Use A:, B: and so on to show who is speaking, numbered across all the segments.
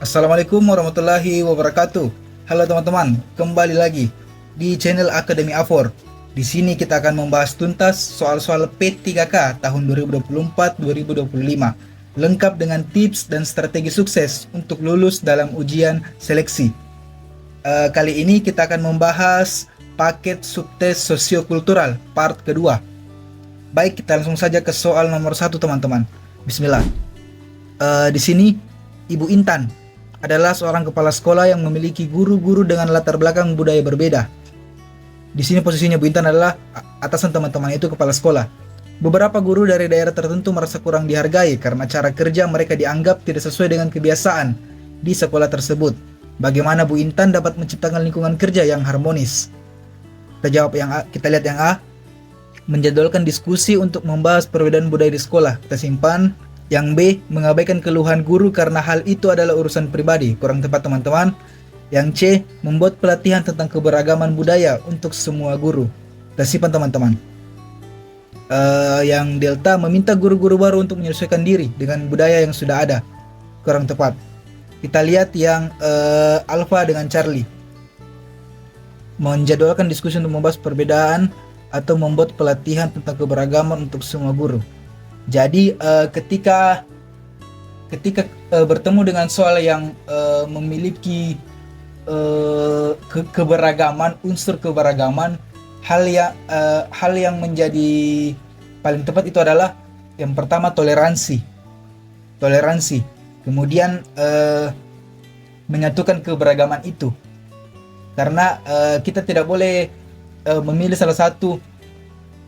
A: Assalamualaikum warahmatullahi wabarakatuh. Halo teman-teman, kembali lagi di channel Akademi Afor. Di sini kita akan membahas tuntas soal-soal P3K tahun 2024-2025, lengkap dengan tips dan strategi sukses untuk lulus dalam ujian seleksi. Kali ini kita akan membahas paket subtes sosiokultural part kedua. Baik, kita langsung saja ke soal nomor 1 teman-teman. Bismillah. Di sini Ibu Intan adalah seorang kepala sekolah yang memiliki guru-guru dengan latar belakang budaya berbeda. Di sini posisinya Bu Intan adalah atasan teman-teman itu kepala sekolah. Beberapa guru dari daerah tertentu merasa kurang dihargai karena cara kerja mereka dianggap tidak sesuai dengan kebiasaan di sekolah tersebut. Bagaimana Bu Intan dapat menciptakan lingkungan kerja yang harmonis? Kita lihat yang A. Menjadwalkan diskusi untuk membahas perbedaan budaya di sekolah. Kita simpan. Yang B, mengabaikan keluhan guru karena hal itu adalah urusan pribadi. Kurang tepat teman-teman. Yang C, membuat pelatihan tentang keberagaman budaya untuk semua guru. Kita simpan teman-teman. Yang delta, meminta guru-guru baru untuk menyesuaikan diri dengan budaya yang sudah ada. Kurang tepat. Kita lihat yang alpha dengan Charlie. Menjadwalkan diskusi untuk membahas perbedaan atau membuat pelatihan tentang keberagaman untuk semua guru. Jadi ketika bertemu dengan soal yang memiliki keberagaman, unsur keberagaman, hal yang menjadi paling tepat itu adalah yang pertama toleransi. Kemudian menyatukan keberagaman itu. Karena kita tidak boleh memilih salah satu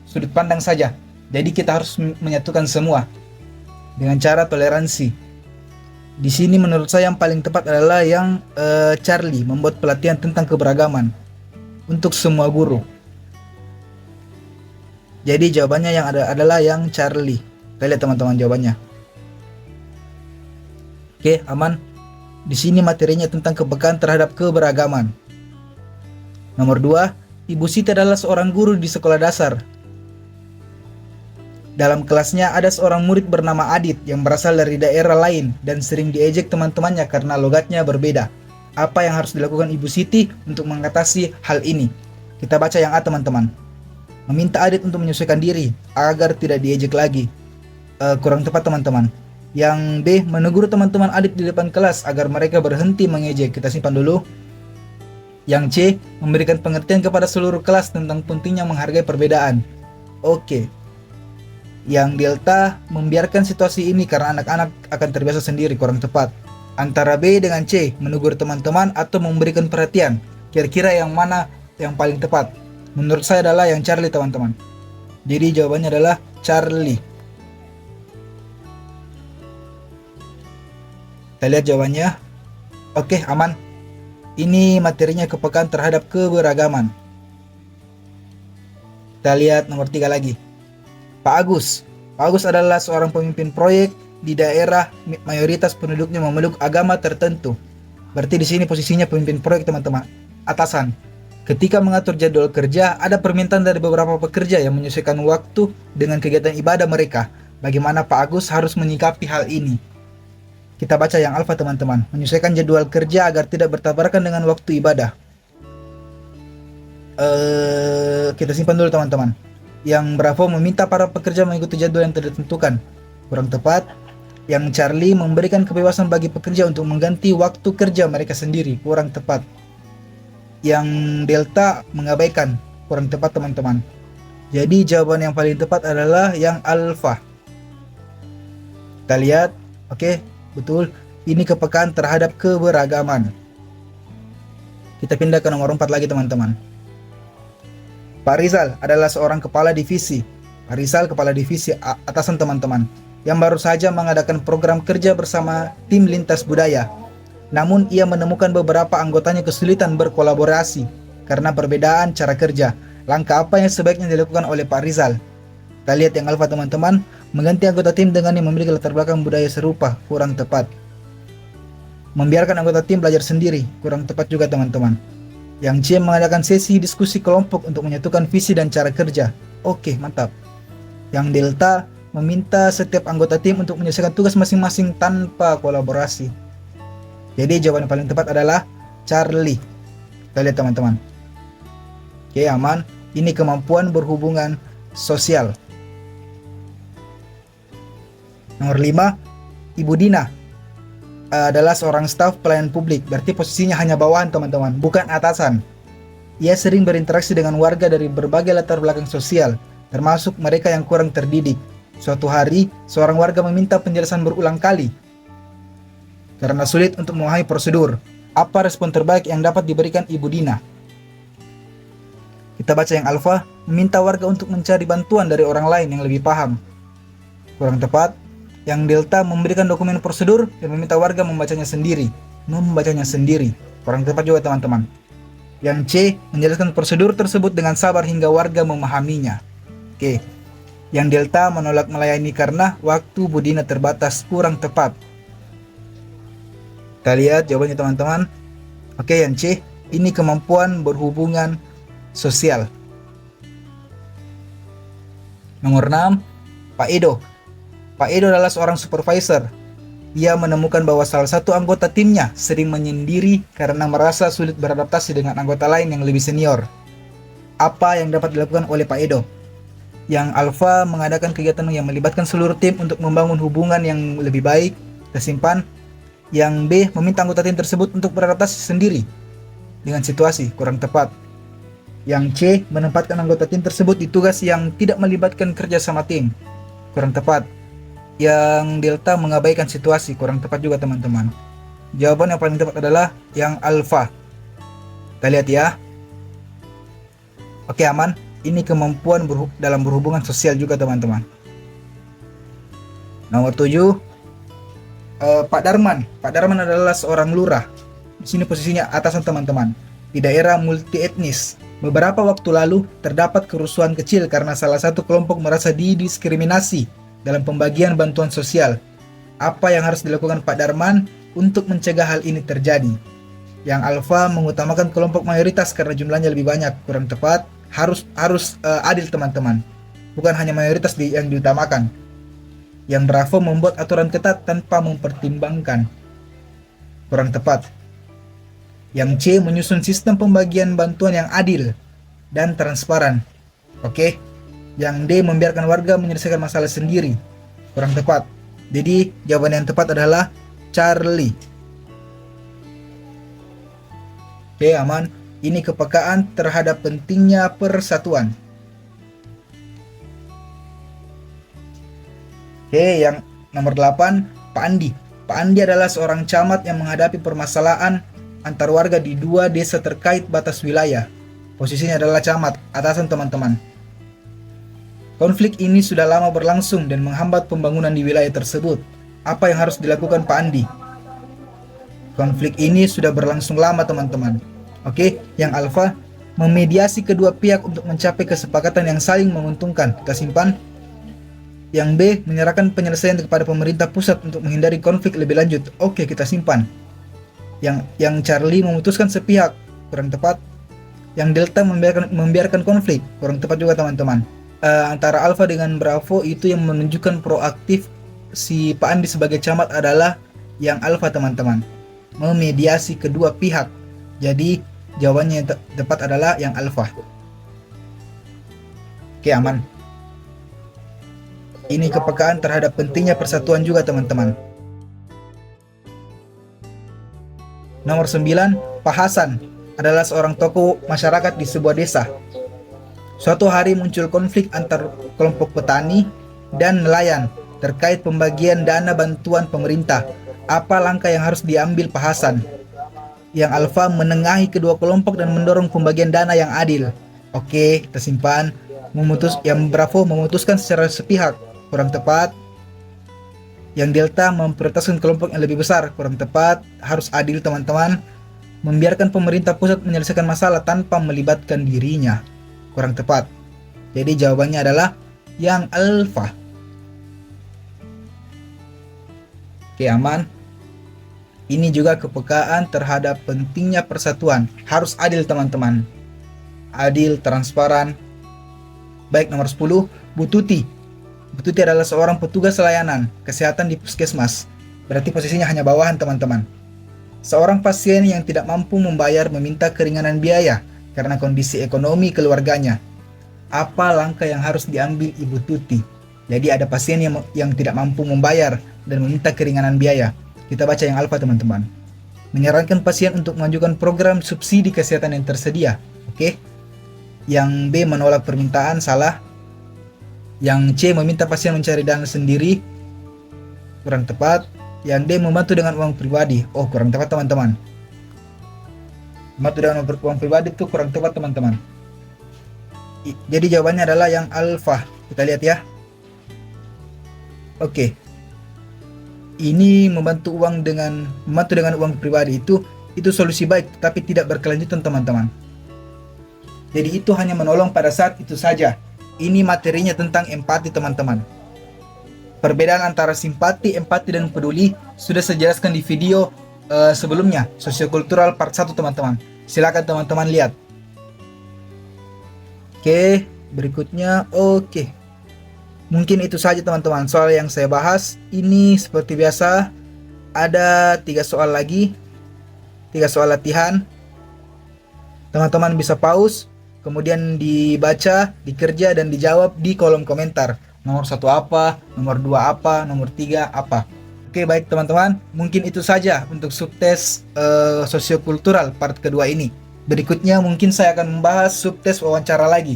A: sudut pandang saja. Jadi kita harus menyatukan semua dengan cara toleransi. Di sini menurut saya yang paling tepat adalah yang Charlie, membuat pelatihan tentang keberagaman untuk semua guru. Jadi jawabannya yang ada adalah yang Charlie. Kita lihat teman-teman jawabannya. Oke, aman. Di sini materinya tentang kepekaan terhadap keberagaman. Nomor 2, Ibu Siti adalah seorang guru di sekolah dasar. Dalam kelasnya ada seorang murid bernama Adit yang berasal dari daerah lain dan sering diejek teman-temannya karena logatnya berbeda. Apa yang harus dilakukan Ibu Siti untuk mengatasi hal ini? Kita baca yang A teman-teman. Meminta Adit untuk menyesuaikan diri agar tidak diejek lagi. Kurang tepat teman-teman. Yang B, menegur teman-teman Adit di depan kelas agar mereka berhenti mengejek. Kita simpan dulu. Yang C, memberikan pengertian kepada seluruh kelas tentang pentingnya menghargai perbedaan. Oke. Yang delta, membiarkan situasi ini karena anak-anak akan terbiasa sendiri. Kurang tepat. Antara B dengan C, menegur teman-teman atau memberikan perhatian. Kira-kira yang mana yang paling tepat? Menurut saya adalah yang Charlie teman-teman. Jadi jawabannya adalah Charlie. Kita lihat jawabannya. Oke, aman. Ini materinya kepekaan terhadap keberagaman. Kita lihat nomor 3 lagi. Pak Agus adalah seorang pemimpin proyek di daerah mayoritas penduduknya memeluk agama tertentu. Berarti di sini posisinya pemimpin proyek teman-teman, atasan. Ketika mengatur jadwal kerja, ada permintaan dari beberapa pekerja yang menyesuaikan waktu dengan kegiatan ibadah mereka. Bagaimana Pak Agus harus menyikapi hal ini? Kita baca yang alfa teman-teman. Menyesuaikan jadwal kerja agar tidak bertabrakan dengan waktu ibadah. Kita simpan dulu teman-teman. Yang Bravo meminta para pekerja mengikuti jadwal yang tidak ditentukan. Kurang tepat. Yang Charlie memberikan kebebasan bagi pekerja untuk mengganti waktu kerja mereka sendiri. Kurang tepat. Yang Delta mengabaikan. Kurang tepat teman-teman. Jadi jawaban yang paling tepat adalah yang Alpha. Kita lihat. Oke, betul. Ini kepekaan terhadap keberagaman. Kita pindah ke nomor 4 lagi teman-teman. Pak Rizal adalah seorang kepala divisi. Pak Rizal kepala divisi atasan teman-teman yang baru saja mengadakan program kerja bersama tim lintas budaya. Namun ia menemukan beberapa anggotanya kesulitan berkolaborasi karena perbedaan cara kerja. Langkah apa yang sebaiknya dilakukan oleh Pak Rizal? Kita lihat yang alfa teman-teman. Mengganti anggota tim dengan yang memiliki latar belakang budaya serupa. Kurang tepat. Membiarkan anggota tim belajar sendiri. Kurang tepat juga teman-teman. Yang C, mengadakan sesi diskusi kelompok untuk menyatukan visi dan cara kerja. Oke, mantap. Yang delta, meminta setiap anggota tim untuk menyelesaikan tugas masing-masing tanpa kolaborasi. Jadi jawaban yang paling tepat adalah Charlie. Kita lihat teman-teman. Oke, aman. Ini kemampuan berhubungan sosial. Nomor 5, Ibu Dina adalah seorang staf pelayan publik. Berarti posisinya hanya bawahan teman-teman, bukan atasan. Ia sering berinteraksi dengan warga dari berbagai latar belakang sosial, termasuk mereka yang kurang terdidik. Suatu hari, seorang warga meminta penjelasan berulang kali karena sulit untuk memahami prosedur. Apa respon terbaik yang dapat diberikan Ibu Dina? Kita baca yang alfa, meminta warga untuk mencari bantuan dari orang lain yang lebih paham. Kurang tepat. Yang delta, memberikan dokumen prosedur dan meminta warga membacanya sendiri. Kurang tepat juga teman-teman. Yang C, menjelaskan prosedur tersebut dengan sabar hingga warga memahaminya. Oke. Yang delta, menolak melayani karena waktu Bu Dina terbatas. Kurang tepat. Kita lihat jawabannya teman-teman. Oke, yang C, ini kemampuan berhubungan sosial. Nomor 6, Pak Edo. Pak Edo adalah seorang supervisor. Ia menemukan bahwa salah satu anggota timnya sering menyendiri karena merasa sulit beradaptasi dengan anggota lain yang lebih senior. Apa yang dapat dilakukan oleh Pak Edo? Yang alfa, mengadakan kegiatan yang melibatkan seluruh tim untuk membangun hubungan yang lebih baik. Tersimpan. Yang B, meminta anggota tim tersebut untuk beradaptasi sendiri dengan situasi. Kurang tepat. Yang C, menempatkan anggota tim tersebut di tugas yang tidak melibatkan kerja sama tim. Kurang tepat. Yang delta, mengabaikan situasi. Kurang tepat juga teman-teman. Jawaban yang paling tepat adalah yang alfa. Kita lihat ya. Oke, aman. Ini kemampuan dalam berhubungan sosial juga teman-teman. Nomor 7, Pak Darman. Pak Darman adalah seorang lurah. Di sini posisinya atasan teman-teman. Di daerah multi etnis. Beberapa waktu lalu terdapat kerusuhan kecil karena salah satu kelompok merasa didiskriminasi dalam pembagian bantuan sosial. Apa yang harus dilakukan Pak Darman untuk mencegah hal ini terjadi? Yang alfa, mengutamakan kelompok mayoritas karena jumlahnya lebih banyak. Kurang tepat. Harus adil teman-teman. Bukan hanya mayoritas yang diutamakan. Yang bravo, membuat aturan ketat tanpa mempertimbangkan. Kurang tepat. Yang C, menyusun sistem pembagian bantuan yang adil dan transparan. Oke. Yang D, membiarkan warga menyelesaikan masalah sendiri. Kurang tepat. Jadi jawaban yang tepat adalah Charlie. Oke, aman. Ini kepekaan terhadap pentingnya persatuan. Oke, yang nomor 8, Pak Andi. Pak Andi adalah seorang camat yang menghadapi permasalahan antar warga di 2 desa terkait batas wilayah. Posisinya adalah camat, atasan teman-teman. Konflik ini sudah lama berlangsung dan menghambat pembangunan di wilayah tersebut. Apa yang harus dilakukan Pak Andi? Konflik ini sudah berlangsung lama teman-teman. Oke, yang alfa, memediasi kedua pihak untuk mencapai kesepakatan yang saling menguntungkan. Kita simpan. Yang B, menyerahkan penyelesaian kepada pemerintah pusat untuk menghindari konflik lebih lanjut. Oke, kita simpan. Yang Charlie, memutuskan sepihak. Kurang tepat. Yang delta, membiarkan konflik. Kurang tepat juga teman-teman. Antara alfa dengan bravo itu yang menunjukkan proaktif si Pak Andi sebagai camat adalah yang alfa teman-teman. Memediasi kedua pihak. Jadi jawabannya yang tepat adalah yang alfa. Oke, aman. Ini kepekaan terhadap pentingnya persatuan juga teman-teman. Nomor 9, Pak Hasan adalah seorang tokoh masyarakat di sebuah desa. Suatu hari muncul konflik antar kelompok petani dan nelayan terkait pembagian dana bantuan pemerintah. Apa langkah yang harus diambil Pak Hasan? Yang alfa, menengahi kedua kelompok dan mendorong pembagian dana yang adil. Oke, kita simpan. Yang bravo, memutuskan secara sepihak. Kurang tepat. Yang delta, memprioritaskan kelompok yang lebih besar. Kurang tepat. Harus adil teman-teman. Membiarkan pemerintah pusat menyelesaikan masalah tanpa melibatkan dirinya. Kurang tepat. Jadi jawabannya adalah yang alfa. Oke, aman. Ini juga kepekaan terhadap pentingnya persatuan. Harus adil teman-teman. Adil, transparan. Baik, nomor 10, Bu Tuti. Bu Tuti adalah seorang petugas layanan kesehatan di puskesmas. Berarti posisinya hanya bawahan teman-teman. Seorang pasien yang tidak mampu membayar meminta keringanan biaya karena kondisi ekonomi keluarganya. Apa langkah yang harus diambil Ibu Tuti? Jadi ada pasien yang tidak mampu membayar dan meminta keringanan biaya. Kita baca yang alfa teman-teman. Menyarankan pasien untuk mengajukan program subsidi kesehatan yang tersedia. Oke. Yang B menolak permintaan, salah. Yang C meminta pasien mencari dana sendiri, kurang tepat. Yang D membantu dengan uang pribadi. Oh, kurang tepat teman-teman. Membantu dengan uang pribadi itu kurang tepat teman-teman. Jadi jawabannya adalah yang alfa. Kita lihat ya. Oke. Ini membantu dengan uang pribadi itu solusi baik, tapi tidak berkelanjutan teman-teman. Jadi itu hanya menolong pada saat itu saja. Ini materinya tentang empati teman-teman. Perbedaan antara simpati, empati, dan peduli sudah saya jelaskan di video sebelumnya, sosiokultural part 1 teman-teman. Silakan teman-teman lihat. Oke, berikutnya oke. Mungkin itu saja teman-teman soal yang saya bahas. Ini seperti biasa ada 3 soal lagi, 3 soal latihan. Teman-teman bisa pause, kemudian dibaca, dikerja, dan dijawab di kolom komentar. Nomor 1 apa, nomor 2 apa, nomor 3 apa. Oke, baik teman-teman, mungkin itu saja untuk subtes sosiokultural part kedua ini. Berikutnya mungkin saya akan membahas subtes wawancara lagi.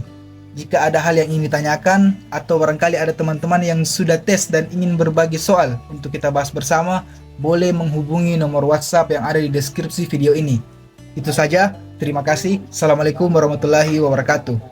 A: Jika ada hal yang ingin ditanyakan atau barangkali ada teman-teman yang sudah tes dan ingin berbagi soal untuk kita bahas bersama, boleh menghubungi nomor WhatsApp yang ada di deskripsi video ini. Itu saja, terima kasih. Assalamualaikum warahmatullahi wabarakatuh.